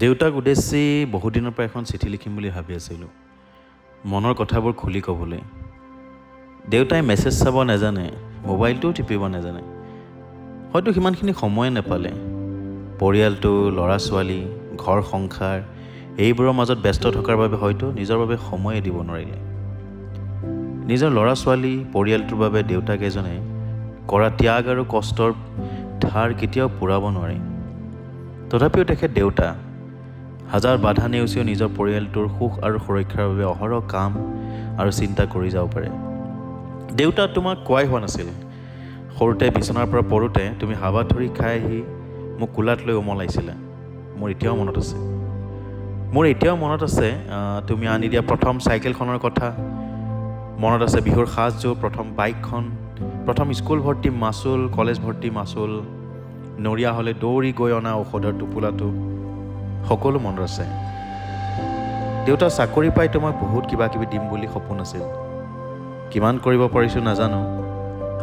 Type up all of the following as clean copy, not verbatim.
দেউতাক উদ্দেশ্যি বহুদিনৰ পৰা এখন চিঠি লিখিম বুলি ভাবি আছিলোঁ, মনৰ কথাবোৰ খুলি ক'বলৈ। দেউতাই মেছেজ চাব নাজানে, মোবাইলটোও টিপিব নাজানে, হয়তো সিমানখিনি সময়ে নাপালে। পৰিয়ালটো, ল'ৰা ছোৱালী, ঘৰ সংসাৰ এইবোৰৰ মাজত ব্যস্ত থকাৰ বাবে হয়তো নিজৰ বাবে সময়ে দিব নোৱাৰিলে। নিজৰ ল'ৰা ছোৱালী, পৰিয়ালটোৰ বাবে দেউতাক এজনে কৰা ত্যাগ আৰু কষ্টৰ ধাৰ কেতিয়াও পূৰাব নোৱাৰে। তথাপিও তেখেত দেউতা, হাজাৰ বাধা নেওচিও নিজৰ পৰিয়ালটোৰ সুখ আৰু সুৰক্ষাৰ বাবে অহৰহ কাম আৰু চিন্তা কৰি যাব পাৰে। দেউতা, তোমাক কোৱাই হোৱা নাছিল, সৰুতে বিচনাৰ পৰা পৰোঁতে তুমি হাবা ধৰি খাই আহি মোক কোলাত লৈ উমলাইছিলা। মোৰ এতিয়াও মনত আছে তুমি আনি দিয়া প্ৰথম চাইকেলখনৰ কথা। মনত আছে বিহুৰ সাজযোৰ, প্ৰথম বাইকখন, প্ৰথম স্কুল ভৰ্তি মাচুল, কলেজ ভৰ্তি মাচুল, নৰিয়া হ'লে দৌৰি গৈ অনা ঔষধৰ টোপোলাটো, সকলো মনত আছে। দেউতা, চাকৰি পাই তোমাক বহুত কিবা কিবি দিম বুলি সপোন আছিল। কিমান কৰিব পাৰিছোঁ নাজানো,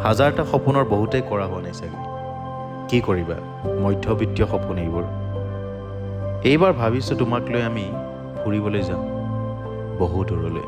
হাজাৰটা সপোনৰ বহুতেই কৰা হোৱা নাই চাগে। কি কৰিবা, মধ্যবিত্তীয় সপোন এইবোৰ। এইবাৰ ভাবিছোঁ তোমাক লৈ আমি ফুৰিবলৈ যাম বহু দূৰলৈ।